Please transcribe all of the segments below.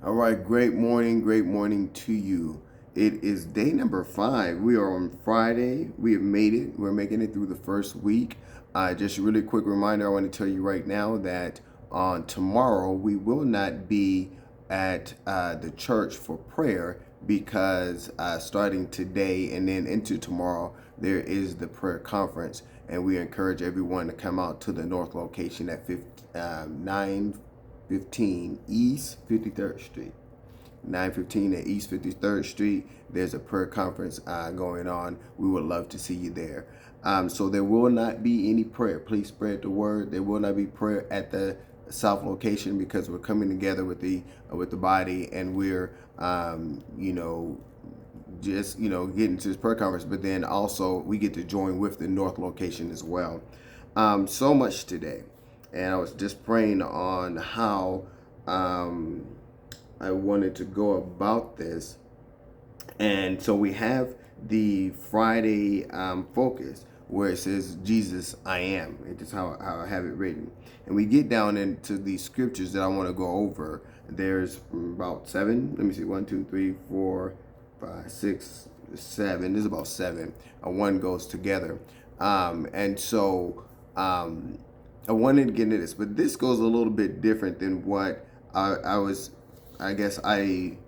All right, great morning to you. It is day number 5. We are on Friday. We have made it. We're making it through the first week. Just a really quick reminder I want to tell you right now that on tomorrow we will not be at the church for prayer because starting today and then into tomorrow, there is the prayer conference. And we encourage everyone to come out to the North location at 915 East 53rd Street. 915 at East 53rd Street. There's a prayer conference going on. We would love to see you there. So there will not be any prayer. Please spread the word. There will not be prayer at the South location because we're coming together with the body, and we're just getting to this prayer conference. But then also we get to join with the North location as well. So much today, and I was just praying on how I wanted to go about this. And so we have the Friday focus where it says, Jesus, I am. It is how I have it written. And we get down into the scriptures that I want to go over. There's about 7. Let me see. 1, 2, 3, 4, 5, 6, 7. There's about 7. One goes together. And so I wanted to get into this. But this goes a little bit different than what I guess I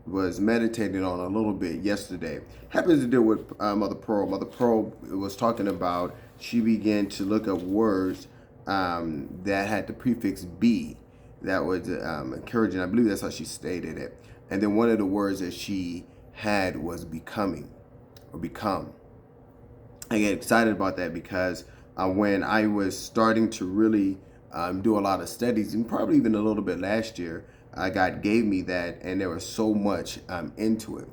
was meditating on a little bit yesterday. Happens to deal with Mother Pearl. Mother Pearl was talking about, she began to look up words that had the prefix be. That was encouraging. I believe that's how she stated it. And then one of the words that she had was becoming, or become. I get excited about that because when I was starting to really do a lot of studies, and probably even a little bit last year, God gave me that, and there was so much into it.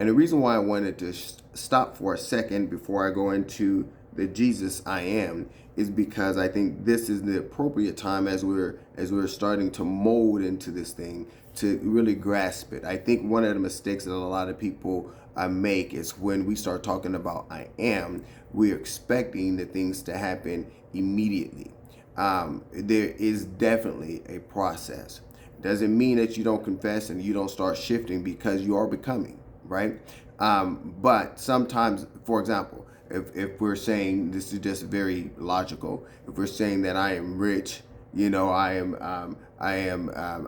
And the reason why I wanted to stop for a second before I go into the Jesus I am is because I think this is the appropriate time as we're starting to mold into this thing to really grasp it. I think one of the mistakes that a lot of people make is when we start talking about I am, we're expecting the things to happen immediately. There is definitely a process. Doesn't mean that you don't confess and you don't start shifting, because you are becoming, right? But sometimes, for example, if we're saying, this is just very logical, if we're saying that I am rich, I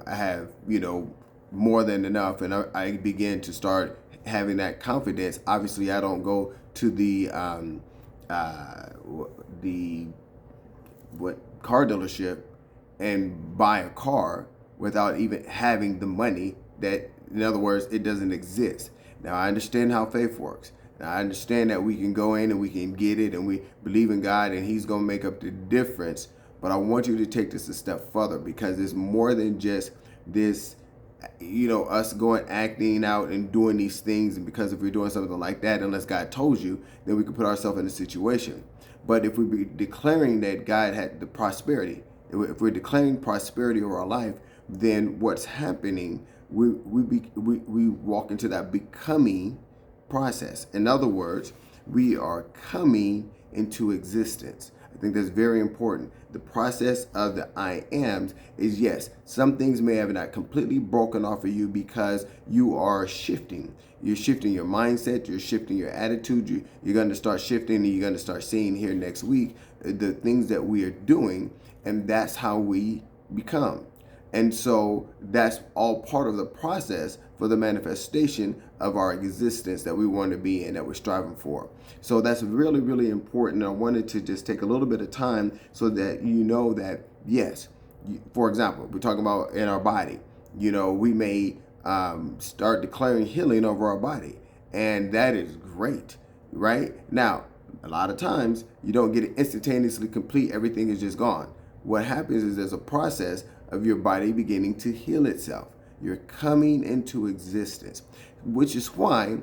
have, more than enough, and I begin to start having that confidence. Obviously, I don't go to the car dealership and buy a car without even having the money. That, in other words, it doesn't exist. Now, I understand how faith works. Now, I understand that we can go in and we can get it, and we believe in God and He's going to make up the difference. But I want you to take this a step further, because it's more than just this, us acting out and doing these things. And because if we're doing something like that, unless God told you, then we could put ourselves in a situation. But if we be declaring that God had the prosperity, if we're declaring prosperity over our life, then what's happening, we walk into that becoming process. In other words, we are coming into existence. I think that's very important. The process of the I ams is, yes, some things may have not completely broken off of you because you are shifting. You're shifting your mindset, you're shifting your attitude, you're going to start shifting, and you're going to start seeing here next week the things that we are doing, and that's how we become. And so that's all part of the process for the manifestation of our existence that we want to be in, that we're striving for. So that's really, really important. I wanted to just take a little bit of time so that you know that, yes, for example, we're talking about in our body, we may start declaring healing over our body. And that is great, right? Now, a lot of times you don't get it instantaneously complete. Everything is just gone. What happens is there's a process of your body beginning to heal itself. You're coming into existence, which is why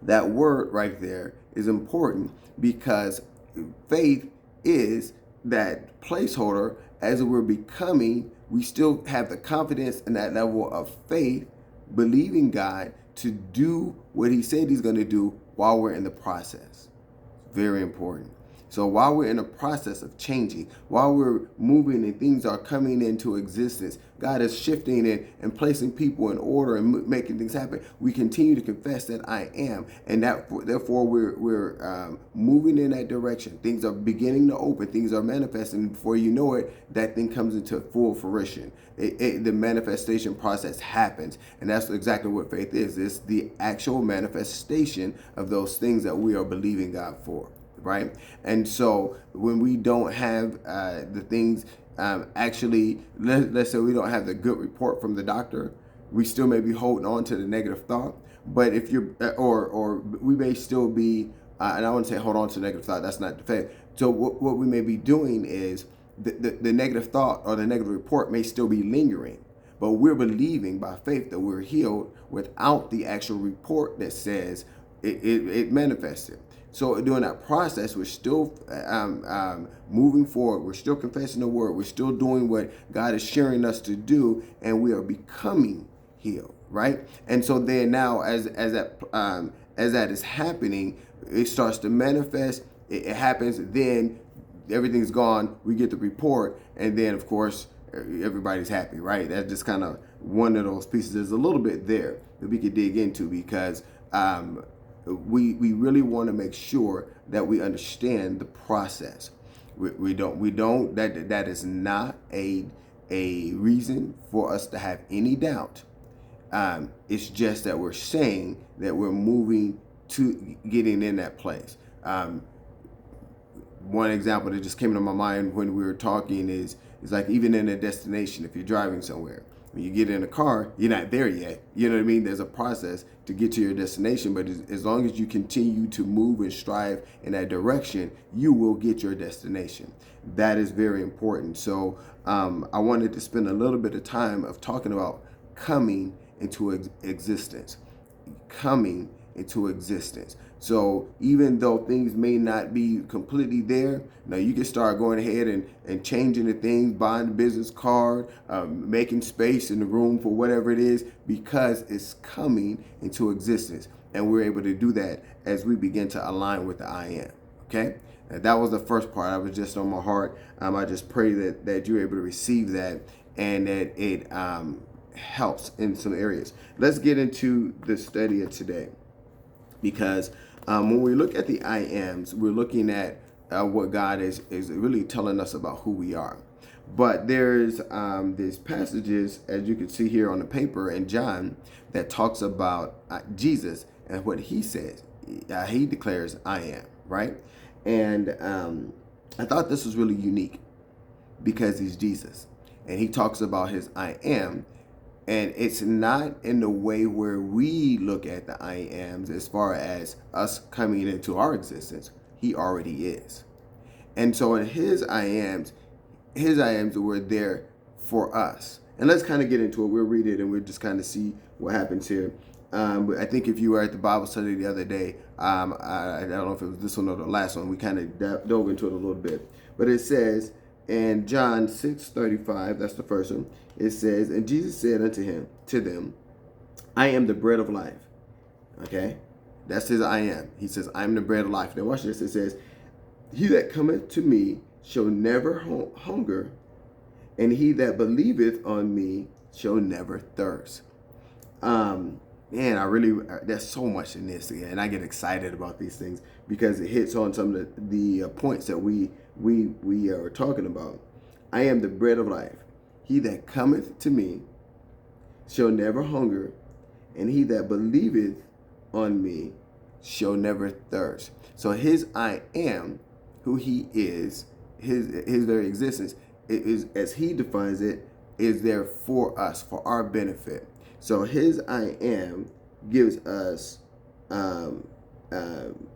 that word right there is important, because faith is that placeholder. As we're becoming, we still have the confidence and that level of faith, believing God to do what He said He's going to do while we're in the process. Very important. So while we're in the process of changing, while we're moving and things are coming into existence, God is shifting and placing people in order and making things happen. We continue to confess that I am, and that therefore we're moving in that direction. Things are beginning to open. Things are manifesting. Before you know it, that thing comes into full fruition. The manifestation process happens, and that's exactly what faith is. It's the actual manifestation of those things that we are believing God for. Right? And so when we don't have the things actually, let's say we don't have the good report from the doctor, we still may be holding on to the negative thought. But if you're, or we may still be, and I wouldn't say hold on to negative thought, that's not the faith. So what we may be doing is the negative thought or the negative report may still be lingering, but we're believing by faith that we're healed without the actual report that says it manifested. So during that process, we're still moving forward. We're still confessing the word. We're still doing what God is sharing us to do, and we are becoming healed, right? And so then now, as that is happening, it starts to manifest. It happens. Then everything's gone. We get the report, and then of course everybody's happy, right? That's just kind of one of those pieces. There's a little bit there that we could dig into because. We really want to make sure that we understand the process. We don't that is not a reason for us to have any doubt. It's just that we're saying that we're moving to getting in that place. One example that just came into my mind when we were talking is like even in a destination, if you're driving somewhere, when you get in a car, you're not there yet. You know what I mean? There's a process to get to your destination, but as long as you continue to move and strive in that direction, you will get your destination. That is very important. So I wanted to spend a little bit of time of talking about coming into existence. Coming into existence. So even though things may not be completely there, now you can start going ahead and changing the things, buying a business card, making space in the room for whatever it is, because it's coming into existence. And we're able to do that as we begin to align with the I am. Okay? And that was the first part. I was just on my heart. I just pray that you're able to receive that and that it helps in some areas. Let's get into the study of today. Because when we look at the I ams, we're looking at what God is really telling us about who we are. But there's passages, as you can see here on the paper in John, that talks about Jesus and what he says. He declares, I am, right? And I thought this was really unique because he's Jesus. And he talks about his I am. And it's not in the way where we look at the I ams as far as us coming into our existence. He already is. And so in his I ams were there for us. And let's kind of get into it. We'll read it and we'll just kind of see what happens here. I think if you were at the Bible study the other day, I don't know if it was this one or the last one, we kind of dove into it a little bit. But it says in John 6:35, that's the first one. It says, and Jesus said to them, I am the bread of life. Okay? That's his I am. He says, I am the bread of life. Now watch this. It says, he that cometh to me shall never hunger, and he that believeth on me shall never thirst. Man, there's so much in this, and I get excited about these things because it hits on some of the points that we are talking about. I am the bread of life. He that cometh to me shall never hunger, and he that believeth on me shall never thirst. So his I am, who he is, his very existence, is, as he defines it, is there for us, for our benefit. So his I am gives us,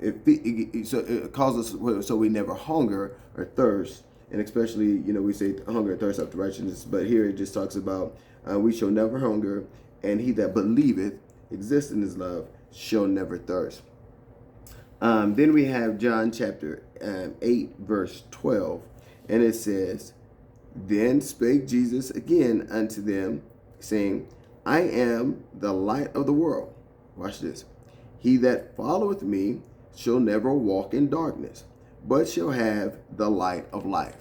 it calls us so we never hunger or thirst. And especially, we say hunger and thirst after righteousness, but here it just talks about we shall never hunger, and he that believeth, exists in his love, shall never thirst. Then we have John chapter 8, verse 12, and it says, then spake Jesus again unto them, saying, I am the light of the world. Watch this. He that followeth me shall never walk in darkness, but shall have the light of life.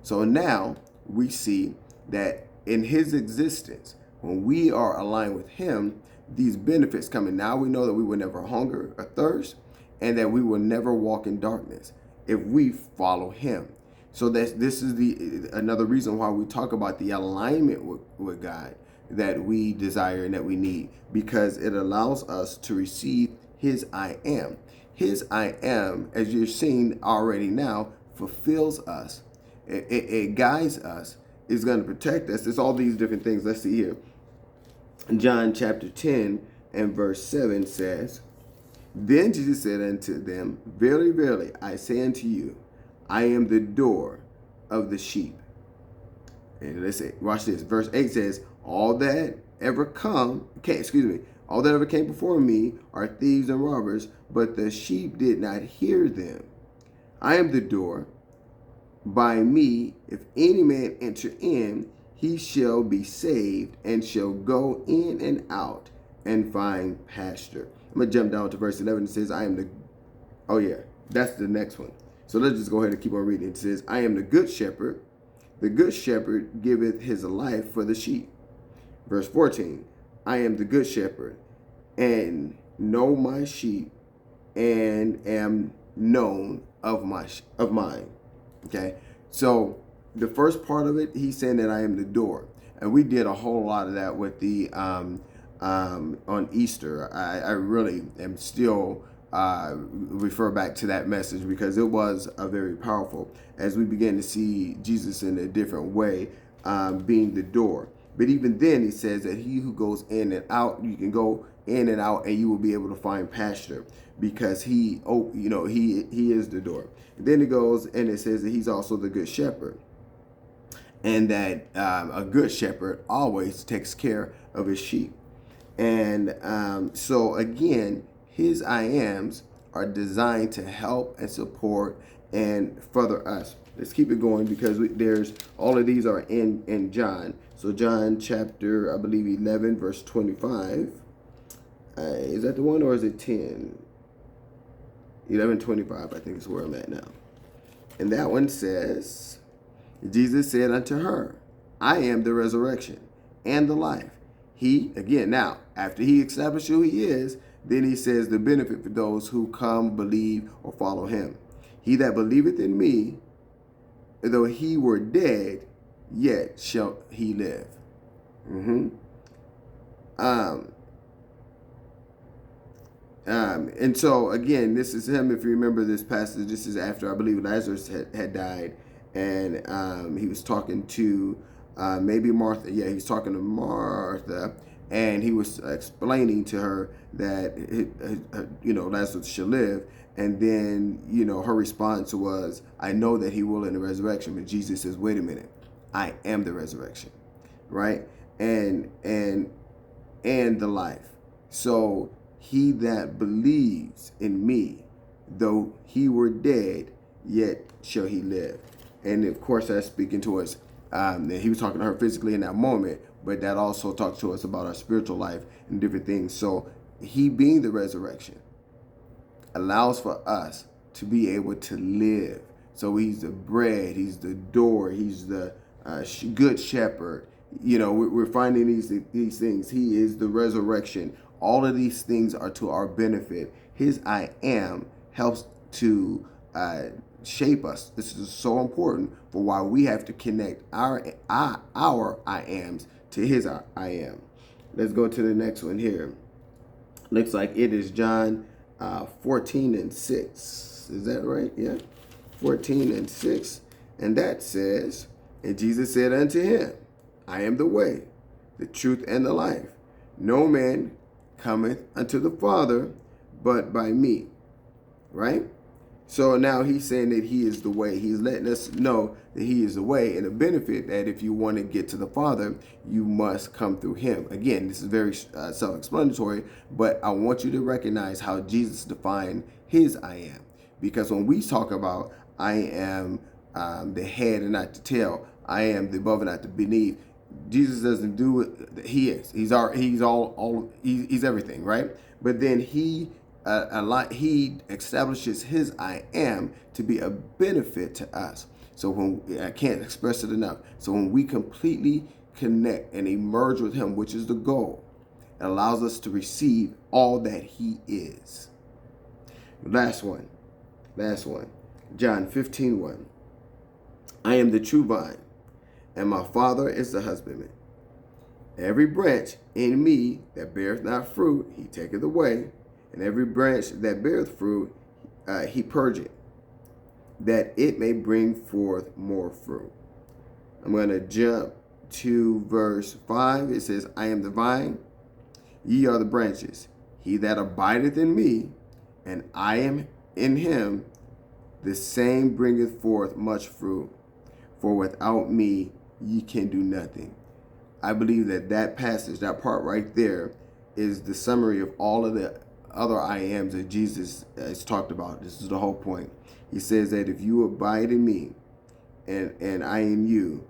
So now we see that in his existence, when we are aligned with him, these benefits come in. Now we know that we will never hunger or thirst, and that we will never walk in darkness if we follow him. So that this is another reason why we talk about the alignment with God that we desire and that we need, because it allows us to receive his I am. His I am, as you're seeing already now, fulfills us. It guides us. It's going to protect us. There's all these different things. Let's see here. John chapter 10 and verse 7 says, Then Jesus said unto them, Verily, verily, I say unto you, I am the door of the sheep. And let's say, watch this. Verse 8 says, all that ever came before me are thieves and robbers, but the sheep did not hear them. I am the door. By me, if any man enter in, he shall be saved, and shall go in and out and find pasture. I'm going to jump down to verse 11. It says, that's the next one. So let's just go ahead and keep on reading. It says, I am the good shepherd. The good shepherd giveth his life for the sheep. Verse 14, I am the good shepherd, and know my sheep, and am known of mine. Okay, so the first part of it, he's saying that I am the door, and we did a whole lot of that with the on Easter. I really am still refer back to that message, because it was very powerful as we begin to see Jesus in a different way, being the door. But even then, he says that he who goes in and out, you can go in and out, and you will be able to find pasture, because he is the door. And then it goes and it says that he's also the good shepherd, and that a good shepherd always takes care of his sheep. And so again, his I ams are designed to help and support and further us. Let's keep it going, because there's all of these are in John. So John chapter, I believe 11, verse 25. Is that the one, or is it 10? 11:25, I think is where I'm at now. And that one says, Jesus said unto her, I am the resurrection and the life. He, again, now, after he established who he is, then he says the benefit for those who come, believe, or follow him. He that believeth in me, though he were dead, yet shall he live. And so again, this is him. If you remember this passage, this is after, I believe, Lazarus had died, and he was talking to maybe Martha. Yeah, he was talking to Martha, and he was explaining to her that Lazarus shall live. And then her response was, I know that he will in the resurrection. But Jesus says, wait a minute, I am the resurrection, right? And the life. So he that believes in me, though he were dead, yet shall he live. And of course, that's speaking to us. He was talking to her physically in that moment, but that also talks to us about our spiritual life and different things. So he, being the resurrection, allows for us to be able to live. So he's the bread, he's the door, he's the good shepherd. We're finding these things. He is the resurrection. All of these things are to our benefit. His I am helps to shape us. This is so important for why we have to connect our I ams to his I am. Let's go to the next one here. Looks like it is John 14 and 6. Is that right? Yeah. 14 and 6. And that says, and Jesus said unto him, I am the way, the truth, and the life. No man cometh unto the Father but by me. Right? So now he's saying that he is the way. He's letting us know that he is the way, and a benefit that if you want to get to the Father, you must come through him. Again, this is very self-explanatory, but I want you to recognize how Jesus defined his I am. Because when we talk about I am the head and not the tail, I am the above and not the beneath, Jesus doesn't do it. He is. He's everything, right? But then he he establishes his I am to be a benefit to us. So when I can't express it enough. So when we completely connect and emerge with him, which is the goal, it allows us to receive all that he is. Last one. John 15:1. I am the true vine, and my Father is the husbandman. Every branch in me that beareth not fruit, he taketh away, and every branch that beareth fruit, he purgeth, that it may bring forth more fruit. I'm going to jump to verse 5. It says, I am the vine, ye are the branches. He that abideth in me, and I am in him, the same bringeth forth much fruit. For without me, ye can do nothing. I believe that passage, that part right there, is the summary of all of the other I ams that Jesus has talked about. This is the whole point. He says that if you abide in me and I in you,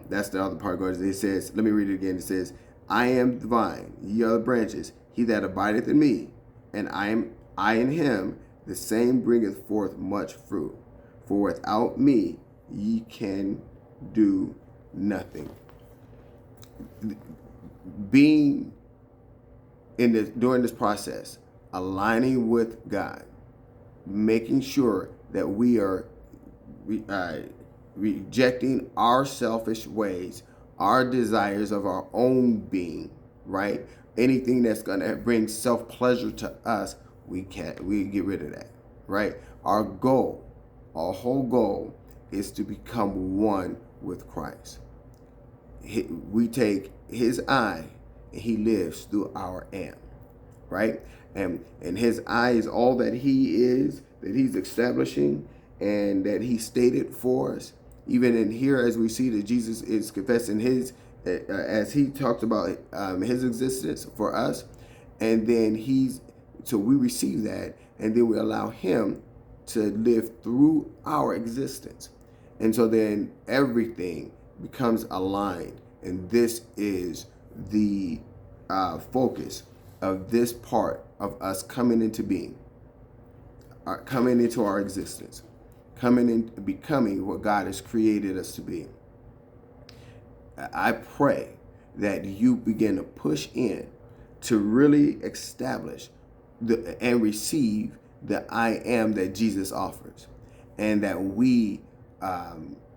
that's the other part. It says, let me read it again. It says, I am the vine, ye are the branches. He that abideth in me, and I in him, the same bringeth forth much fruit. For without me, ye can do nothing. Being in this, during this process, aligning with God, making sure that we are rejecting our selfish ways, our desires of our own being, right? Anything that's going to bring self-pleasure to us, we get rid of that, right? Our whole goal is to become one with Christ. We take his I and he lives through our am, right? And his I is all that he is, that he's establishing and that he stated for us. Even in here, as we see that Jesus is confessing his, as he talked about his existence for us, and then so we receive that, and then we allow him to live through our existence. And so then everything becomes aligned. And this is the focus of this part of us coming into being, coming into our existence, coming in, becoming what God has created us to be. I pray that you begin to push in to really establish and receive the I am that Jesus offers, and that we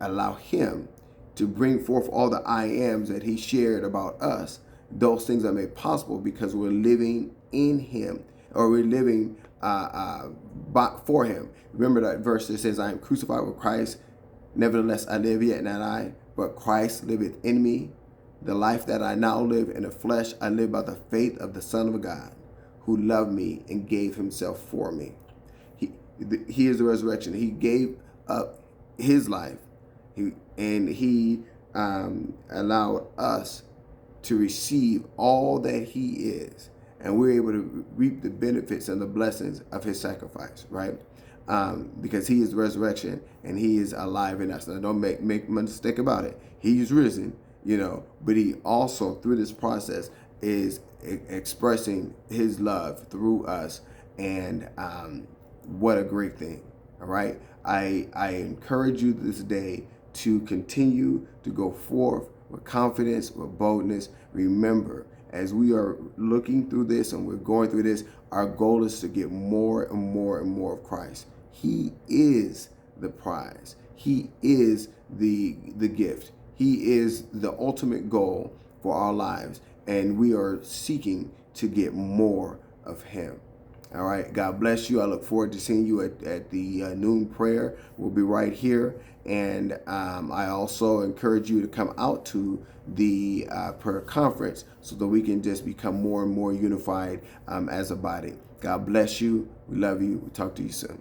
allow him to bring forth all the I ams that he shared about us. Those things are made possible because we're living in him, or we're living for him. Remember that verse that says, I am crucified with Christ, nevertheless I live, yet not I, but Christ liveth in me. The life that I now live in the flesh, I live by the faith of the Son of God, who loved me and gave himself for me. He is the resurrection. He gave up his life, and he allowed us to receive all that he is, and we're able to reap the benefits and the blessings of his sacrifice, right? Because he is the resurrection and he is alive in us. Now, don't make a mistake about it. He's risen, but he also, through this process, is expressing his love through us, and what a great thing. All right, I encourage you this day to continue to go forth with confidence, with boldness. Remember, as we are looking through this and we're going through this, our goal is to get more and more and more of Christ. He is the prize. He is the gift. He is the ultimate goal for our lives, and we are seeking to get more of him. All right. God bless you. I look forward to seeing you at the noon prayer. We'll be right here. And I also encourage you to come out to the prayer conference so that we can just become more and more unified as a body. God bless you. We love you. We'll talk to you soon.